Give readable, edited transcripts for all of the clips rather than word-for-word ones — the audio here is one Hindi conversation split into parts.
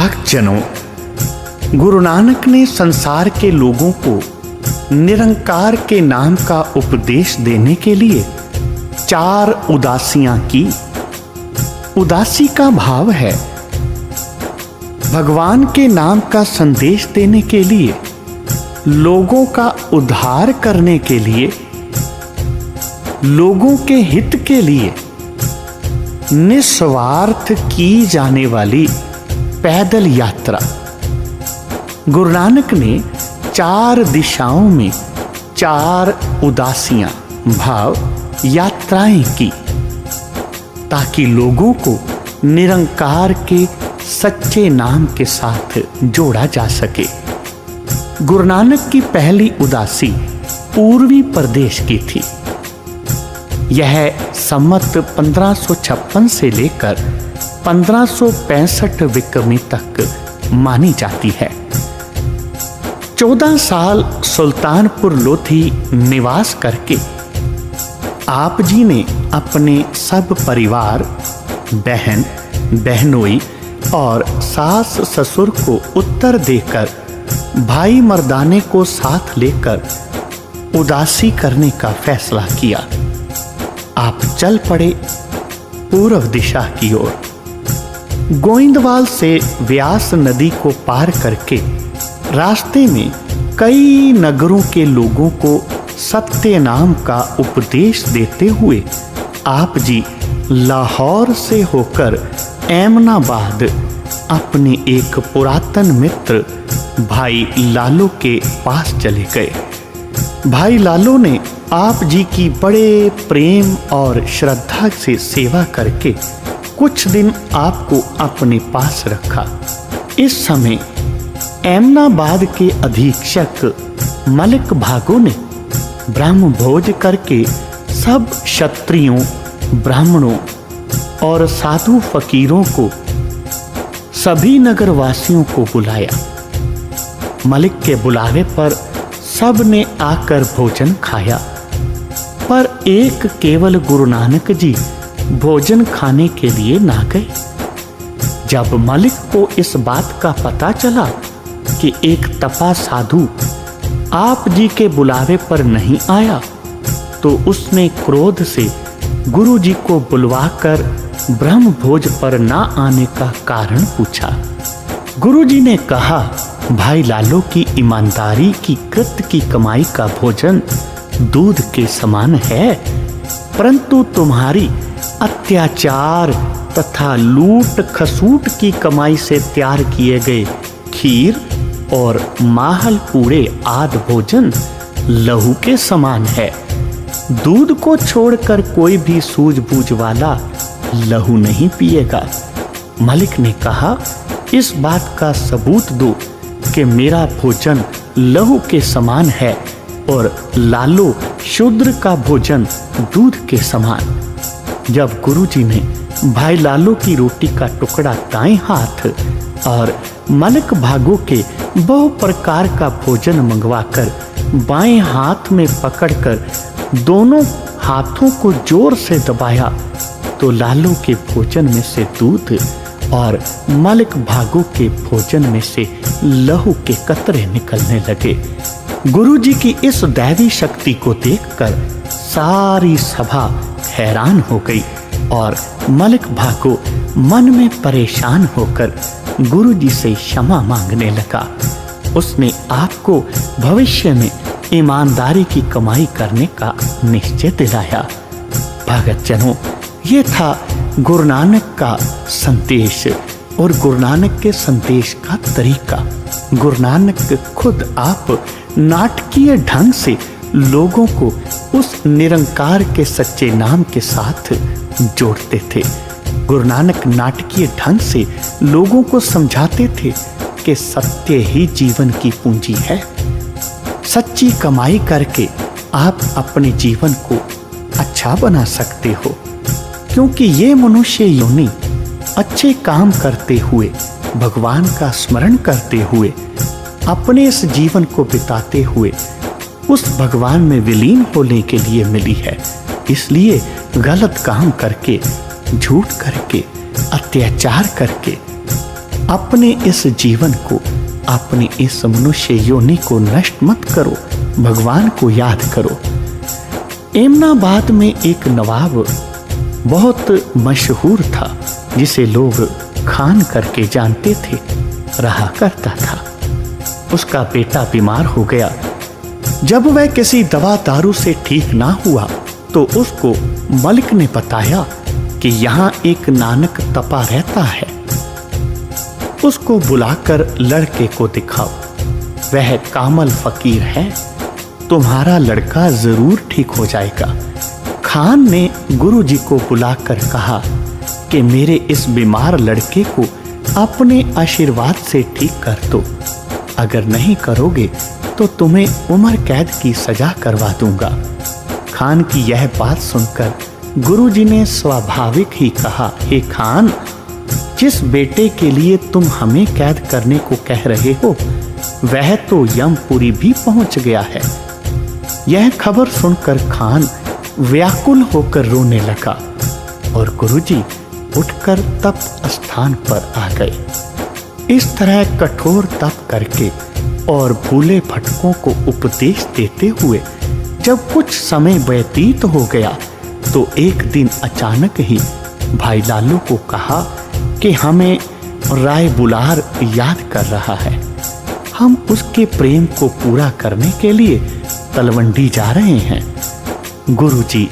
भक्तजनों, गुरु नानक ने संसार के लोगों को निरंकार के नाम का उपदेश देने के लिए 4 उदासियां की। उदासी का भाव है भगवान के नाम का संदेश देने के लिए, लोगों का उद्धार करने के लिए, लोगों के हित के लिए निस्वार्थ की जाने वाली पैदल यात्रा। गुरु नानक ने 4 दिशाओं में 4 उदासियां भाव यात्राएं की, ताकि लोगों को निरंकार के सच्चे नाम के साथ जोड़ा जा सके। गुरु नानक की पहली उदासी पूर्वी प्रदेश की थी। यह सम्मत 1556 से लेकर 1565 विक्रमी तक मानी जाती है। 14 साल सुल्तानपुर लोधी निवास करके आप जी ने अपने सब परिवार, बहन, बहनोई और सास ससुर को उत्तर देकर भाई मर्दाने को साथ लेकर उदासी करने का फैसला किया। आप चल पड़े पूर्व दिशा की ओर। गोइंदवाल से व्यास नदी को पार करके रास्ते में कई नगरों के लोगों को सत्य नाम का उपदेश देते हुए आप जी लाहौर से होकर एमनाबाद अपने एक पुरातन मित्र भाई लालो के पास चले गए। भाई लालो ने आप जी की बड़े प्रेम और श्रद्धा से सेवा करके कुछ दिन आपको अपने पास रखा। इस समय एमनाबाद के अधीक्षक मलिक भागो ने ब्रह्म भोज करके सब क्षत्रियों, ब्राह्मणों और साधु फकीरों को, सभी नगरवासियों को बुलाया। मलिक के बुलावे पर सब ने आकर भोजन खाया, पर एक केवल गुरु नानक जी भोजन खाने के लिए ना गए। जब मलिक को इस बात का पता चला कि एक तपा साधु आप जी के बुलावे पर नहीं आया, तो उसने क्रोध से गुरु जी को बुलवाकर ब्रह्म भोज पर ना आने का कारण पूछा। गुरु जी ने कहा, भाई लालो की ईमानदारी की कृत की कमाई का भोजन दूध के समान है, परंतु तुम्हारी अत्याचार तथा लूट खसूट की कमाई से तैयार किए गए खीर और माहल पूरे आदि भोजन लहू के समान है। दूध को छोड़कर कोई भी सूझबूझ वाला लहू नहीं पिएगा। मलिक ने कहा, इस बात का सबूत दो कि मेरा भोजन लहू के समान है और लालो शूद्र का भोजन दूध के समान। जब गुरुजी ने भाई लालो की रोटी का टुकड़ा दाएं हाथ और मलिक भागो के बहु प्रकार का भोजन मंगवाकर बाएं हाथ में पकड़कर दोनों हाथों को जोर से दबाया, तो लालो के भोजन में से दूध और मलिक भागो के भोजन में से लहू के कतरे निकलने लगे। गुरुजी की इस दैवी शक्ति को देखकर सारी सभा हैरान हो गई और मलिक भागो मन में परेशान होकर गुरुजी से क्षमा मांगने लगा। उसने आपको भविष्य में ईमानदारी की कमाई करने का निश्चय दिलाया। भक्तजनों, ये था गुरु नानक का संदेश और गुरु नानक के संदेश का तरीका। गुरु नानक खुद आप नाटकीय ढंग से लोगों को उस निरंकार के सच्चे नाम के साथ जोड़ते थे। गुरु नानक नाटकीय ढंग से लोगों को समझाते थे कि सत्य ही जीवन की पूंजी है। सच्ची कमाई करके आप अपने जीवन को अच्छा बना सकते हो, क्योंकि ये मनुष्य योनि अच्छे काम करते हुए, भगवान का स्मरण करते हुए, अपने इस जीवन को बिताते हुए उस भगवान में विलीन होने के लिए मिली है। इसलिए गलत काम करके, झूठ करके, अत्याचार करके अपने इस जीवन को, अपनी इस मनुष्य योनि को नष्ट मत करो, भगवान को याद करो। एमनाबाद में एक नवाब बहुत मशहूर था, जिसे लोग खान करके जानते थे, रहा करता था। उसका बेटा बीमार हो गया। जब वह किसी दवा दारू से ठीक ना हुआ तो उसको मलिक ने बताया कि यहाँ एक नानक तपा रहता है, उसको बुलाकर लड़के को दिखाओ, वह कामल फकीर है, तुम्हारा लड़का जरूर ठीक हो जाएगा। खान ने गुरुजी को बुलाकर कहा कि मेरे इस बीमार लड़के को अपने आशीर्वाद से ठीक कर दो, अगर नहीं करोगे तो तुम्हें उम्र कैद की सजा करवा दूंगा। खान की यह बात सुनकर गुरुजी ने स्वाभाविक ही कहा, हे खान, जिस बेटे के लिए तुम हमें कैद करने को कह रहे हो वह तो यमपुरी भी पहुंच गया है। यह खबर सुनकर खान व्याकुल होकर रोने लगा और गुरुजी उठकर तप स्थान पर आ गए। इस तरह कठोर तप करके और भूले भटकों को उपदेश देते हुए जब कुछ समय व्यतीत हो गया तो एक दिन अचानक ही भाई लालू को कहा कि हमें राय बुलार याद कर रहा है, हम उसके प्रेम को पूरा करने के लिए तलवंडी जा रहे हैं। गुरुजी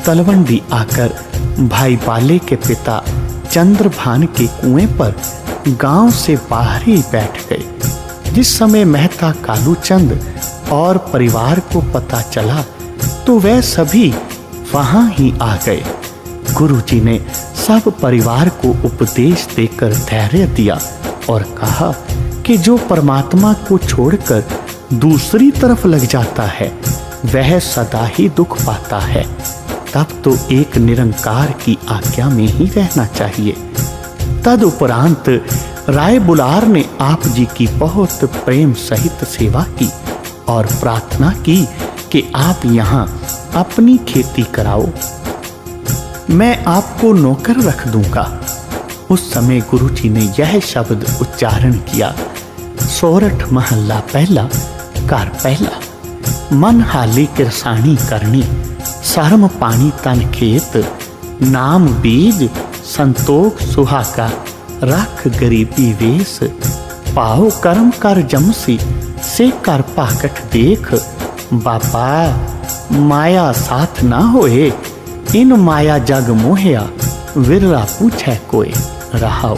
तलवंडी आकर भाई बाले के पिता चंद्रभान के कुएं पर गांव से बाहर ही बैठ गए। जिस समय मेहता कालूचंद और परिवार को पता चला तो वह सभी वहां ही आ गए। गुरुजी ने सब परिवार को उपदेश देकर धैर्य दिया और कहा कि जो परमात्मा को छोड़कर दूसरी तरफ लग जाता है वह सदा ही दुख पाता है, तब तो एक निरंकार की आज्ञा में ही रहना चाहिए। तदुपरांत राय बुलार ने आप जी की बहुत प्रेम सहित सेवा की और प्रार्थना की कि आप यहाँ अपनी खेती कराओ, मैं आपको नौकर रख दूंगा। उस समय गुरुजी ने यह शब्द उच्चारण किया, सोरठ महल्ला पहला, कार पहला, मन हाली किरसानी करनी, सरम पानी तन खेत, नाम बीज संतोख सुहागा, रख गरीबी वेश, पाओ कर्म कर जमसी, से कर पाकट देख, बापा माया साथ ना होए, इन माया जग मोहया, विरला पूछे कोई रहाओ।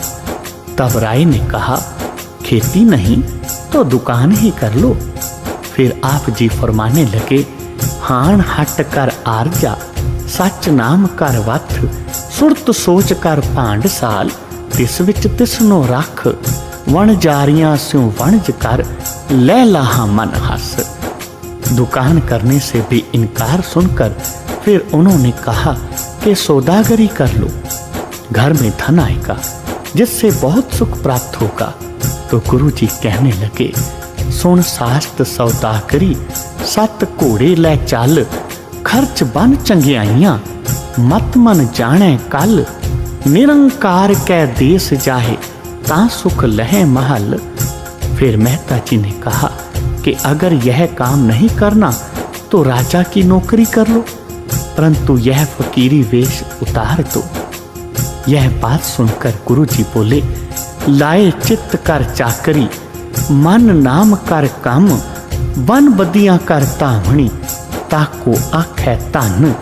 तब राय ने कहा, खेती नहीं तो दुकान ही कर लो। फिर आप जी फरमाने लगे, हाण हट कर आरजा, सच नाम कर वथ, सुरत सोच कर भांड साल, तिस विच तिसनो रख, वण जारियां स्यों वणज कर, ले लाहा मन हस। दुकान करने से भी इनकार सुनकर फिर उन्होंने कहा कि सौदागरी कर लो, घर में धन आएगा जिससे बहुत सुख प्राप्त होगा। तो गुरुजी कहने लगे, सुन सास्त सौदागरी, सत घोड़े लै चल, खर्च बन चंगियाइयां, मत मन जाने कल, निरंकार कै देश जाहे, ता सुख लहे महल। फिर मेहता जी ने कहा कि अगर यह काम नहीं करना तो राजा की नौकरी कर लो, परंतु यह फकीरी वेश उतार दो। यह बात सुनकर गुरुजी बोले, लाए चित्त कर चाकरी, मन नाम कर काम, बन बदियां कर तावणी, ताको आखै धन,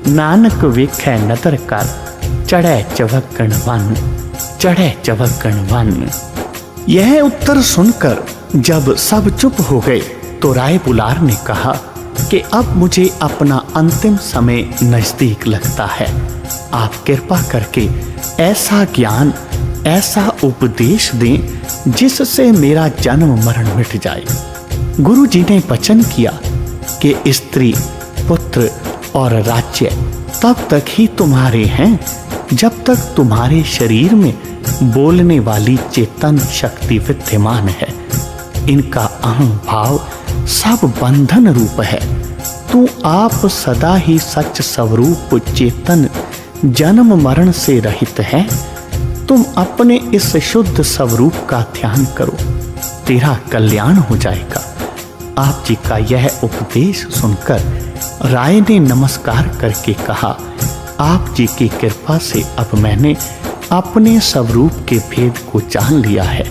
नानक वेखै नदर कर, चढ़ै चवगण वन, चढ़ै चवगण वन। यह उत्तर सुनकर जब सब चुप हो गए तो राय बुलार ने कहा कि अब मुझे अपना अंतिम समय नजदीक लगता है, आप कृपा करके ऐसा ज्ञान, ऐसा उपदेश दें जिससे मेरा जन्म मरण मिट जाए। गुरुजी ने वचन किया कि स्त्री, पुत्र और राज्य तब तक ही तुम्हारे हैं जब तक तुम्हारे शरीर में बोलने वाली चेतन शक्ति विद्यमान है। इनका अहम भाव सब बंधन रूप है। तू आप सदा ही सच स्वरूप चेतन जन्म मरण से रहित है, तुम अपने इस शुद्ध स्वरूप का ध्यान करो, तेरा कल्याण हो जाएगा। आप जी का यह उपदेश सुनकर राय ने नमस्कार करके कहा, आप जी की कृपा से अब मैंने अपने स्वरूप के भेद को जान लिया है।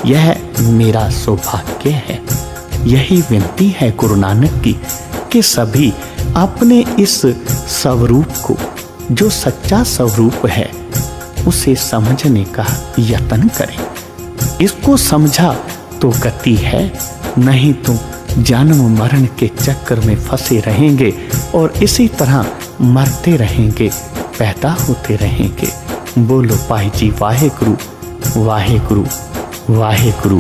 यह मेरा सौभाग्य है। यही विनती है गुरु नानक की कि सभी अपने इस स्वरूप को, जो सच्चा स्वरूप है, उसे समझने का यत्न करें। इसको समझा तो गति है, नहीं तो जन्म मरण के चक्कर में फंसे रहेंगे और इसी तरह मरते रहेंगे, पैदा होते रहेंगे। बोलो भाई जी वाहेगुरु वाहेगुरु वाहेगुरु।